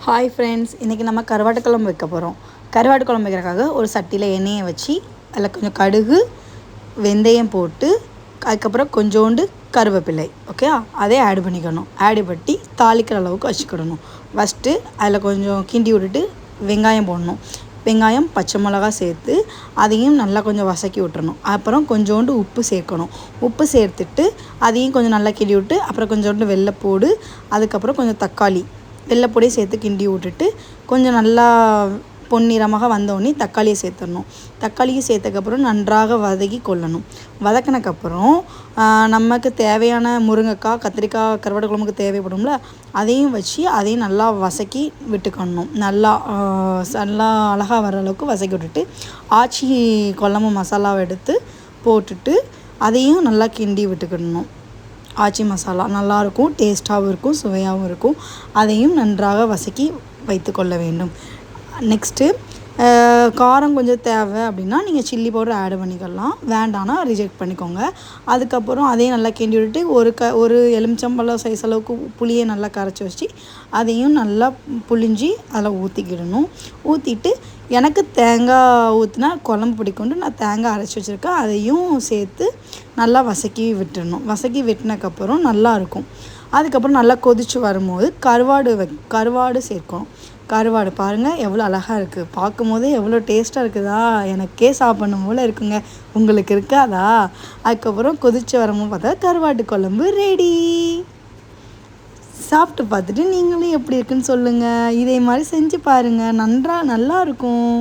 Hi friends, இன்றைக்கி நம்ம கருவாட்டு குழம்பு வைக்க போகிறோம். கருவாட்டு குழம்பு வைக்கிறதுக்காக ஒரு சட்டியில் எண்ணெயை வச்சு அதில் கொஞ்சம் கடுகு வெந்தயம் போட்டு அதுக்கப்புறம் கொஞ்சோண்டு கருவேப்பிலை ஓகே அதே ஆட் பண்ணிக்கணும். ஆட் பண்ணி தாளிக்கிற அளவுக்கு வச்சுக்கிடணும். ஃபஸ்ட்டு அதில் கொஞ்சம் கிண்டி விட்டுட்டு வெங்காயம் போடணும். வெங்காயம் பச்சை மிளகா சேர்த்து அதையும் நல்லா கொஞ்சம் வதக்கி விட்டுறணும். அப்புறம் கொஞ்சோண்டு உப்பு சேர்க்கணும். உப்பு சேர்த்துட்டு அதையும் கொஞ்சம் நல்லா கிண்டி விட்டு அப்புறம் கொஞ்சோண்டு வெள்ளைப்பூடு அதுக்கப்புறம் கொஞ்சம் தக்காளி வெள்ளைப்பொடியை சேர்த்து கிண்டி விட்டுட்டு கொஞ்சம் நல்லா பொன்னிறமாக வந்தோடனே தக்காளியை சேர்த்துடணும். தக்காளியை சேர்த்ததுக்கப்புறம் நன்றாக வதக்கி கொள்ளணும். வதக்கினக்கப்புறம் நமக்கு தேவையான முருங்கைக்காய் கத்திரிக்காய் கருவாட்டு குழம்புக்கு தேவைப்படும்ல அதையும் வச்சு அதையும் நல்லா வதக்கி விட்டுக்கணும். நல்லா நல்லா அழகாக வர அளவுக்கு வதக்கி விட்டுட்டு ஆச்சி குழம்பு மசாலாவை எடுத்து போட்டுட்டு அதையும் நல்லா கிண்டி விட்டுக்கிடணும். ஆச்சி மசாலா நல்லாயிருக்கும், டேஸ்ட்டாகவும் இருக்கும், சுவையாகவும் இருக்கும். அதையும் நன்றாக வதக்கி வைத்து கொள்ள வேண்டும். நெக்ஸ்ட்டு காரம் கொஞ்சம் தேவை அப்படின்னா நீங்கள் சில்லி பவுடர் ஆட் பண்ணிக்கலாம். வேண்டான்னா ரிஜெக்ட் பண்ணிக்கோங்க. அதுக்கப்புறம் அதையும் நல்லா கிண்டி விட்டுட்டு ஒரு எலுமிச்சம்பழம் சைஸ் அளவுக்கு புளியை நல்லா கரைச்சி வச்சு அதையும் நல்லா புளிஞ்சி அதில் ஊற்றிக்கிடணும். ஊற்றிட்டு எனக்கு தேங்காய் ஊற்றினா குழம்பு பிடிக்கும்னு நான் தேங்காய் அரைச்சி வச்சுருக்கேன். அதையும் சேர்த்து நல்லா வதக்கி விட்டுடணும். வதக்கி விட்டினக்கப்புறம் நல்லாயிருக்கும். அதுக்கப்புறம் நல்லா கொதித்து வரும்போது கருவாடு சேர்க்கணும். கருவாடு பாருங்கள் எவ்வளோ அழகாக இருக்குது, பார்க்கும் போதே எவ்வளோ டேஸ்ட்டாக இருக்குதா, எனக்கே சாப்பிடணும் போல் இருக்குங்க. உங்களுக்கு இருக்காதா? அதுக்கப்புறம் கொதித்து வரும்போது பார்த்தா கருவாட்டு குழம்பு ரெடி. சாப்பிட்டு பார்த்துட்டு நீங்களும் எப்படி இருக்குன்னு சொல்லுங்கள். இதே மாதிரி செஞ்சு பாருங்கள், நல்லாயிருக்கும்.